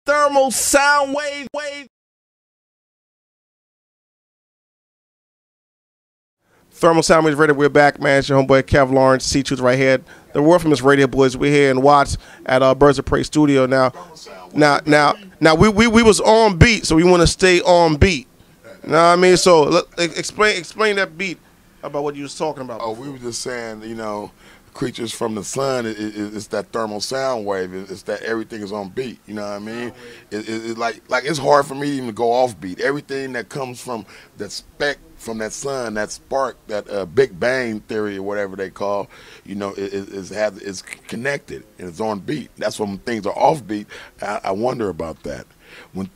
Thermal Soundwaves. Thermal Soundwaves Radio, we're back, man. It's your homeboy Kev Lawrence, c.truth right here. The world famous radio boys. We're here in Watts at Birds of Prey studio now. Now we was on beat, so we want to stay on beat. You know what I mean? So explain that beat about what you was talking about. Oh, we were just saying, you know, creatures from the sun. It's that thermal sound wave. It's that everything is on beat. You know what I mean? It's like it's hard for me to even go off beat. Everything that comes from that speck from that sun, that spark, that Big Bang theory or whatever they call, you know, is connected and it's on beat. That's when things are off beat. I wonder about that. When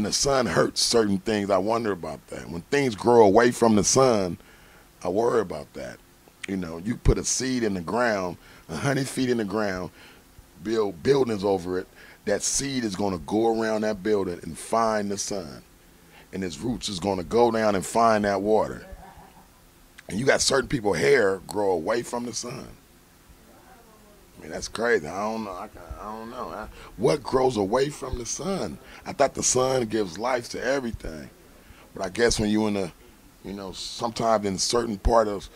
the sun hurts certain things, I wonder about that. When things grow away from the sun, I worry about that. You know, you put a seed in the ground, 100 feet in the ground, build buildings over it. That seed is going to go around that building and find the sun. And its roots is going to go down and find that water. And you got certain people, hair grow away from the sun. I mean, that's crazy. I don't know. I don't know. What grows away from the sun? I thought the sun gives life to everything. But I guess when you're in a, you know, sometimes in certain part of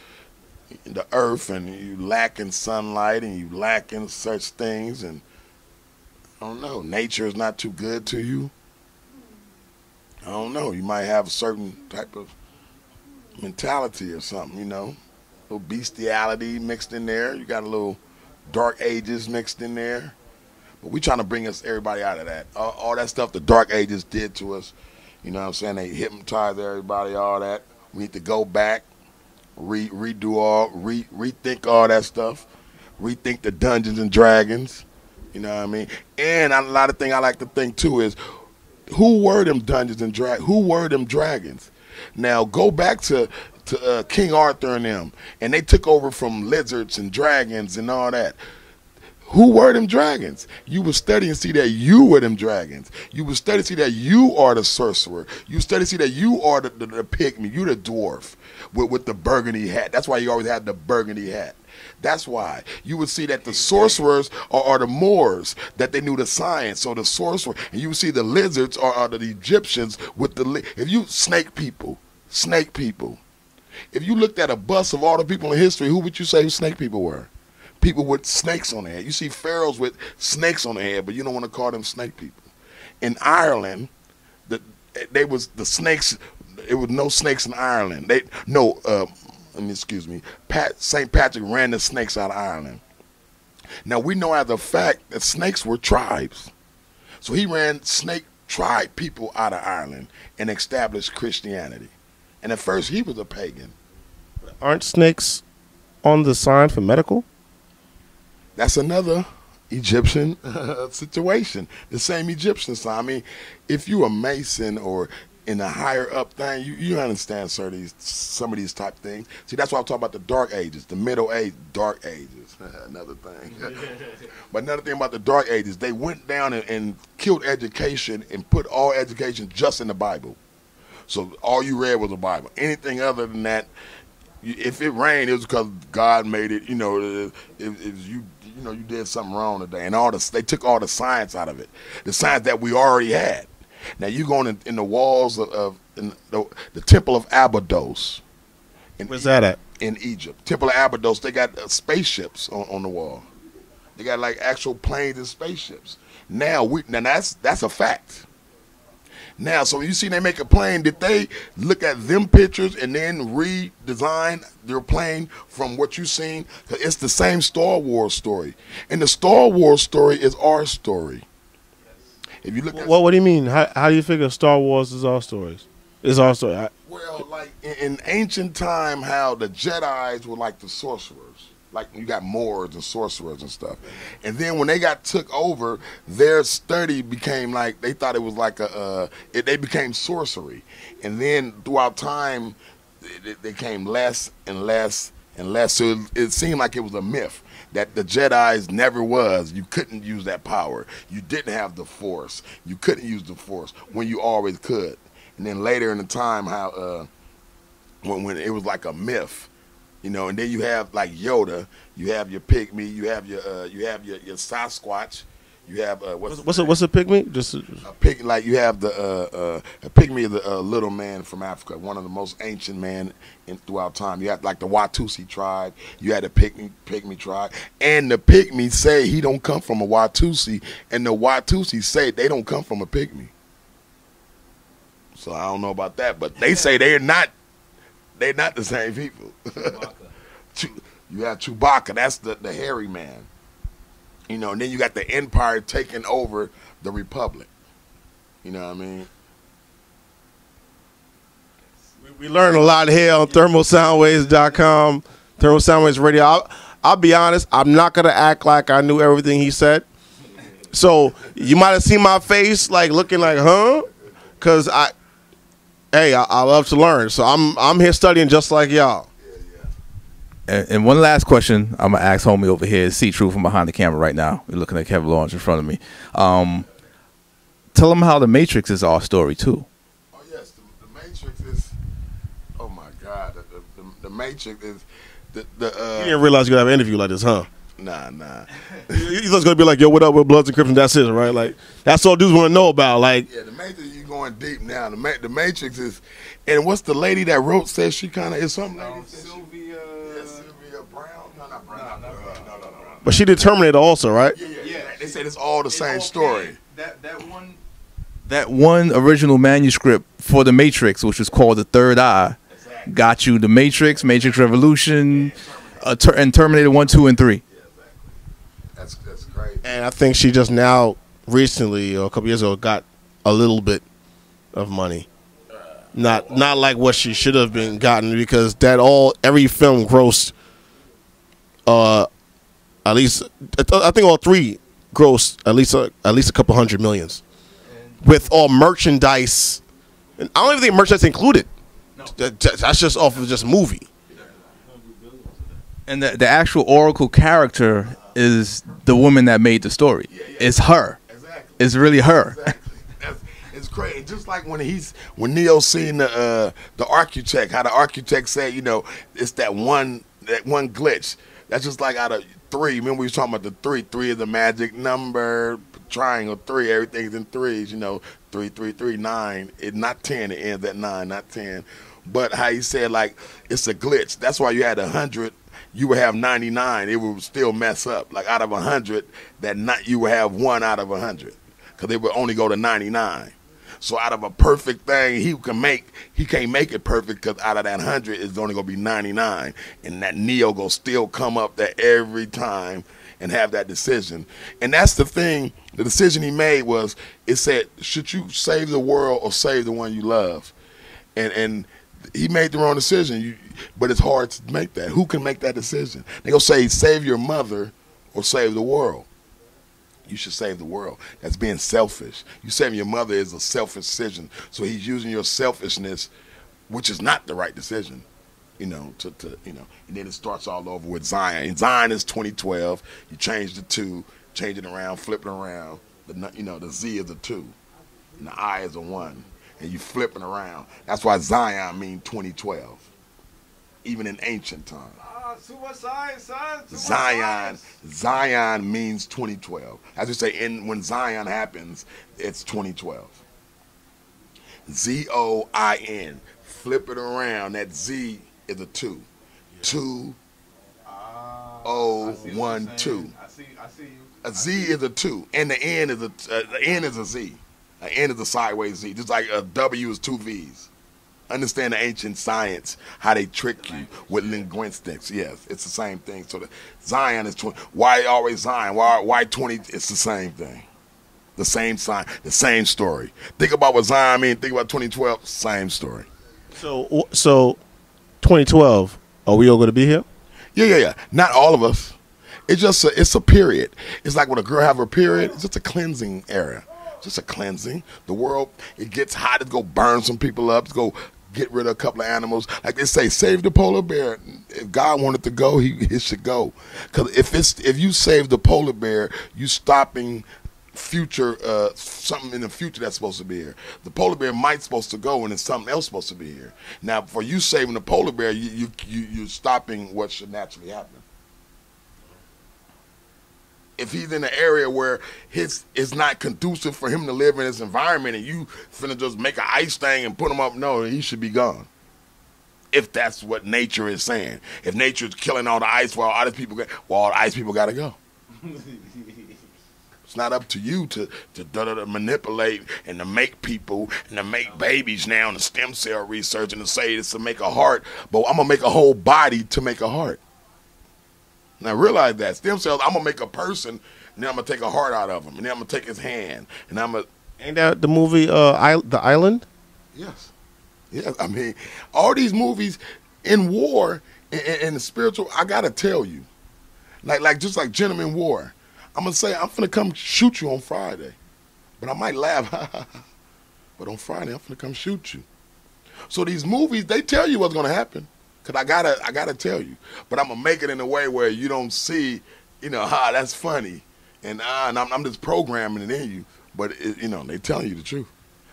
the earth and you lack in sunlight and you lack in such things, and I don't know, nature is not too good to you. I don't know, you might have a certain type of mentality or something, you know, a little bestiality mixed in there. You got a little dark ages mixed in there. But we trying to bring everybody out of that. All that stuff the dark ages did to us, you know what I'm saying? They hypnotized everybody, all that. We need to go back, rethink all that stuff, rethink the Dungeons and Dragons, you know what I mean? And a lot of things I like to think too is, who were them Dungeons and Dragons? Who were them dragons? Now go back to King Arthur and them, and they took over from lizards and dragons and all that. Who were them dragons? You would study and see that you were them dragons. You would study and see that you are the sorcerer. You study and see that you are the pygmy. You the dwarf with the burgundy hat. That's why you always had the burgundy hat. That's why you would see that the sorcerers are the Moors, that they knew the science. So the sorcerer, and you would see the lizards are the Egyptians with the, if you snake people. If you looked at a bus of all the people in history, who would you say snake people were? People with snakes on their head. You see pharaohs with snakes on their head, but you don't want to call them snake people. In Ireland, they was the snakes. There was no snakes in Ireland. Excuse me. St.Patrick ran the snakes out of Ireland. Now we know as a fact that snakes were tribes. So he ran snake tribe people out of Ireland and established Christianity. And at first he was a pagan. Aren't snakes on the sign for medical? That's another Egyptian situation. The same Egyptian sign. I mean, if you a Mason or in a higher up thing, you understand, sir, some of these type things. See, that's why I'm talking about the dark ages, the middle age, dark ages. Another thing. But another thing about the dark ages, they went down and killed education and put all education just in the Bible. So all you read was the Bible. Anything other than that, if it rained, it was because God made it. You know, you did something wrong today, and they took all the science out of it, the science that we already had. Now you going in the walls of the Temple of Abydos. Where's that at? In Egypt. Temple of Abydos, they got spaceships on the wall. They got like actual planes and spaceships. Now that's a fact. Now, so you see they make a plane, did they look at them pictures and then redesign their plane from what you've seen? 'Cause it's the same Star Wars story. And the Star Wars story is our story. If you look at what do you mean? How do you figure Star Wars is our stories? It's our story. Well, like in ancient time, how the Jedis were like the sorcerers. Like you got Moors and sorcerers and stuff. And then when they got took over, their study became like, they thought it was like they became sorcery. And then throughout time, it became less and less and less. So it seemed like it was a myth that the Jedis never was. You couldn't use that power. You didn't have the Force. You couldn't use the Force when you always could. And then later in the time, how when it was like a myth, you know. And then you have like Yoda. You have your pygmy. You have your Sasquatch. You have what's a pygmy? Just a pig, like you have the a pygmy is a little man from Africa, one of the most ancient men throughout time. You have like the Watusi tribe. You had the pygmy tribe, and the pygmy say he don't come from a Watusi, and the Watusi say they don't come from a pygmy. So I don't know about that, but they say they're not the same people. You have Chewbacca, that's the hairy man. You know, and then you got the Empire taking over the Republic. You know what I mean? we learned a lot here on thermalsoundwaves.com, Thermal Soundwaves Radio. I'll be honest, I'm not going to act like I knew everything he said. So you might have seen my face like looking like, huh? Because I love to learn. So I'm here studying just like y'all. And one last question I'm going to ask homie over here is c.truth from behind the camera right now. We're looking at Kev Lawrence in front of me. Tell them how The Matrix is our story, too. Oh, yes. The Matrix is, oh, my God. The Matrix is, You didn't realize you're going to have an interview like this, huh? Nah. He's just going to be like, yo, what up with Bloods and Crips, and that's it, right? Like, that's all dudes want to know about. Like, yeah, the Matrix, you're going deep now. The Matrix is, and what's the lady that wrote, says she kind of is something like Sylvia Brown? No, not Brown. No. but she did Terminator also, right? Yeah. They said it's all the same story. That one original manuscript for The Matrix, which was called The Third Eye, got you The Matrix, Matrix Revolution, and Terminator 1, 2, and 3. That's great. And I think she just now, recently, or a couple years ago, got a little bit of money. Not like what she should have been gotten, because every film grossed at least, I think all three grossed at least a couple hundred millions, with all merchandise. And I don't even think merchandise included. No. That's just off of just movie. And the actual Oracle character is the woman that made the story. It's her. Exactly. It's really her. Exactly. It's crazy. Just like when Neo seen the architect, how the architect said, you know, it's that one glitch. That's just like out of 3. Remember we was talking about the 3. 3 is the magic number. Triangle 3. Everything's in 3s. You know, 3, 3, 3, 9. It's not 10. It ends at 9, not 10. But how he said, like, it's a glitch. That's why you had 100. You would have 99. It would still mess up. Like out of 100, you would have 1 out of 100, because they would only go to 99. So out of a perfect thing he can't make it perfect, because out of that 100 it's only gonna be 99, and that Neo gonna still come up there every time and have that decision. And that's the thing. The decision he made was, it said, should you save the world or save the one you love? And he made the wrong decision. But it's hard to make that. Who can make that decision? They gonna say save your mother or save the world. You should save the world. That's being selfish. You saving your mother is a selfish decision. So he's using your selfishness, which is not the right decision, you know, and then it starts all over with Zion. And Zion is 2012. You change the 2, change it around, flip it around. The Z is a 2, and the I is a 1, and you flipping around. That's why Zion means 2012, even in ancient times. Too much science, son. Zion means 2012. As we say, when Zion happens, it's 2012. Z-O-I-N. Flip it around. That Z is a 2. 2, O, 1, 2. I see you. A Z is a 2, and the N is a Z. An N is a sideways Z. Just like a W is 2 V's. Understand the ancient science, how they trick you with linguistics. Yes, it's the same thing. So the Zion is 20. Why always Zion? Why 20? It's the same thing. The same sign, the same story. Think about what Zion means. Think about 2012, same story. So 2012, are we all going to be here? Yeah. Not all of us. It's a period. It's like when a girl have her period, it's just a cleansing era. Just a cleansing. The world, it gets hot. It's go burn some people up. It's go get rid of a couple of animals. Like they say, save the polar bear. If God wanted to go, he should go. Because if you save the polar bear, you stopping future something in the future that's supposed to be here. The polar bear might supposed to go, and there's something else supposed to be here. Now, for you saving the polar bear, you're stopping what should naturally happen. if he's in an area where it's not conducive for him to live in his environment, and you finna just make an ice thing and put him up, no, he should be gone. If that's what nature is saying. If nature is killing all the ice while all the ice people got to go. It's not up to you to manipulate and to make people and to make babies now and the stem cell research and to say it's to make a heart, but I'm going to make a whole body to make a heart. Now realize that. Stem cells, I'm going to make a person, and then I'm going to take a heart out of him, and then I'm going to take his hand, and I'm going to... Ain't that the movie The Island? Yes. Yes, I mean, all these movies in war and the spiritual, I got to tell you, like just like Gentleman War, I'm going to say, I'm going to come shoot you on Friday. But I might laugh, but on Friday, I'm going to come shoot you. So these movies, they tell you what's going to happen, because I gotta tell you. But I'm going to make it in a way where you don't see, that's funny. And I'm just programming it in you. But, they telling you the truth.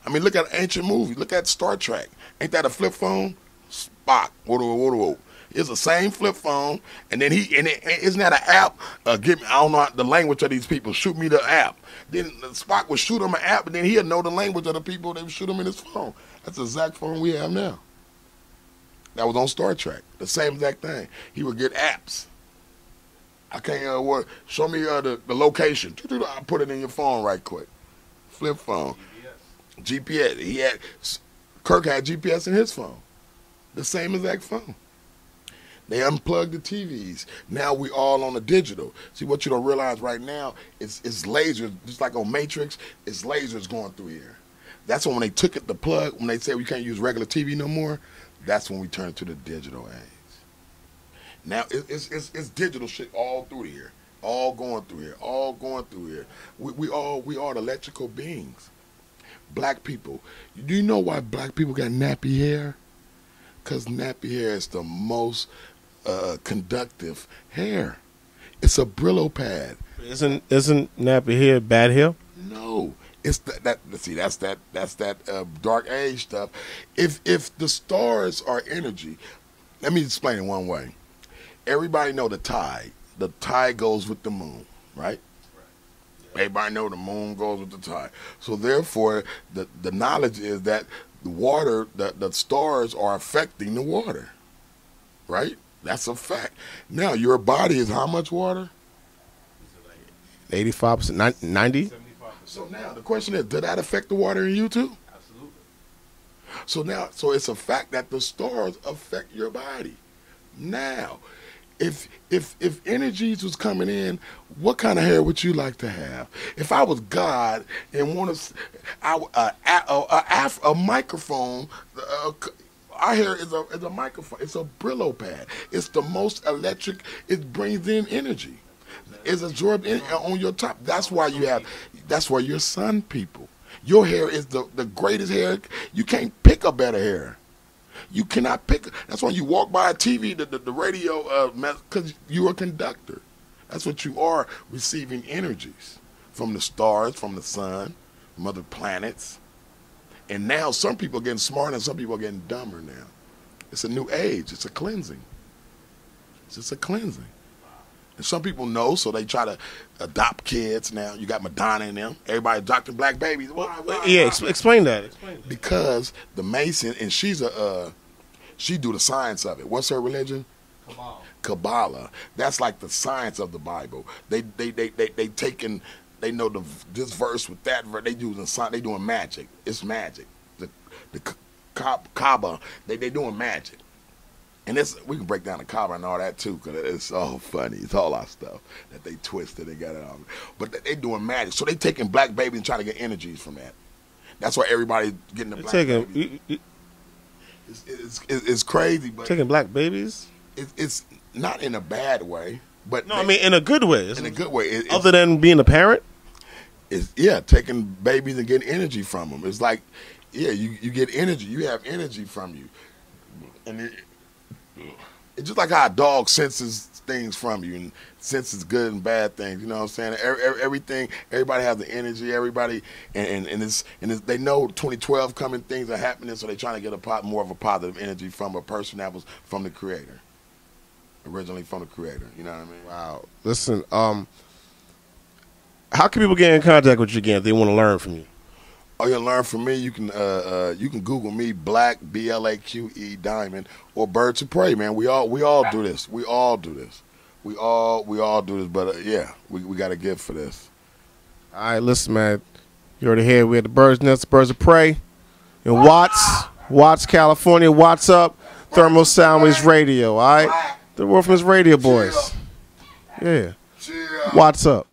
I mean, look at ancient movies. Look at Star Trek. Ain't that a flip phone? Spock. Whoa. It's the same flip phone, and then isn't that an app? I don't know the language of these people. Shoot me the app. Then Spock would shoot him an app, and then he'd know the language of the people. They would shoot him in his phone. That's the exact phone we have now. That was on Star Trek. The same exact thing. He would get apps. I can't. Show me the location. I'll put it in your phone right quick. Flip phone. GPS. Kirk had GPS in his phone. The same exact phone. They unplugged the TVs. Now we all on the digital. See, what you don't realize right now is lasers, just like on Matrix, it's lasers going through here. That's when they took the plug, when they said we can't use regular TV no more, that's when we turned to the digital age. Now it's digital shit all through here, all going through here, all going through here. We are electrical beings. Black people. Do you know why black people got nappy hair? Because nappy hair is the most conductive hair. It's a Brillo pad. Isn't nappy hair bad hair? No, it's that's that dark age stuff. If the stars are energy, let me explain it one way. Everybody know the tide. The tide goes with the moon, right? Everybody know the moon goes with the tide. So therefore, the knowledge is that the water, the stars are affecting the water, right? That's a fact. Now, your body is how much water? 85%, 90? So now the question is, did that affect the water in you too? Absolutely. So it's a fact that the stars affect your body. Now, if energies was coming in, what kind of hair would you like to have? If I was God and wanted a microphone, our hair is a microphone. It's a Brillo pad. It's the most electric. It brings in energy. It's absorbed in on your top. That's why you're sun people. Your hair is the greatest hair. You can't pick a better hair. You cannot pick. That's why you walk by a TV, the radio, because you're a conductor. That's what you are, receiving energies from the stars, from the sun, from other planets. And now some people are getting smarter and some people are getting dumber now. It's a new age. It's a cleansing. It's just a cleansing. And some people know, so they try to adopt kids now. You got Madonna in them. Everybody adopting black babies. Why? Yeah, explain that. Because the Mason, and she do the science of it. What's her religion? Kabbalah. That's like the science of the Bible. They know this verse with that verse. They doing magic. It's magic. The Kaaba. They doing magic. And we can break down the Kaaba and all that too, because it's all funny. It's all our stuff that they twisted. They got it all. But they doing magic. So they taking black babies and trying to get energies from that. That's why everybody getting the black babies. It's crazy. But Taking black babies? It's not in a bad way. But no, I mean in a good way. In a good way. Other than being a parent? Taking babies and getting energy from them. It's like, you get energy. You have energy from you. And it's just like how a dog senses things from you and senses good and bad things. You know what I'm saying? Everybody has the energy. Everybody, and they know 2012 coming, things are happening, so they're trying to get more of a positive energy from a person that was from the Creator, originally from the Creator. You know what I mean? Wow. Listen, How can people get in contact with you again if they want to learn from you? Oh, you learn from me. You can Google me, Blaqe Blaqe Diamond, or Birdz of Prey, man. We all do this. We all do this. We all do this. But yeah, we got a gift for this. All right, listen, man. You already heard. We had the Birdz of Prey in Watts, California. Watts up, Thermal Soundwaves Radio. All right, the world from his radio boys. Yeah, Watts up.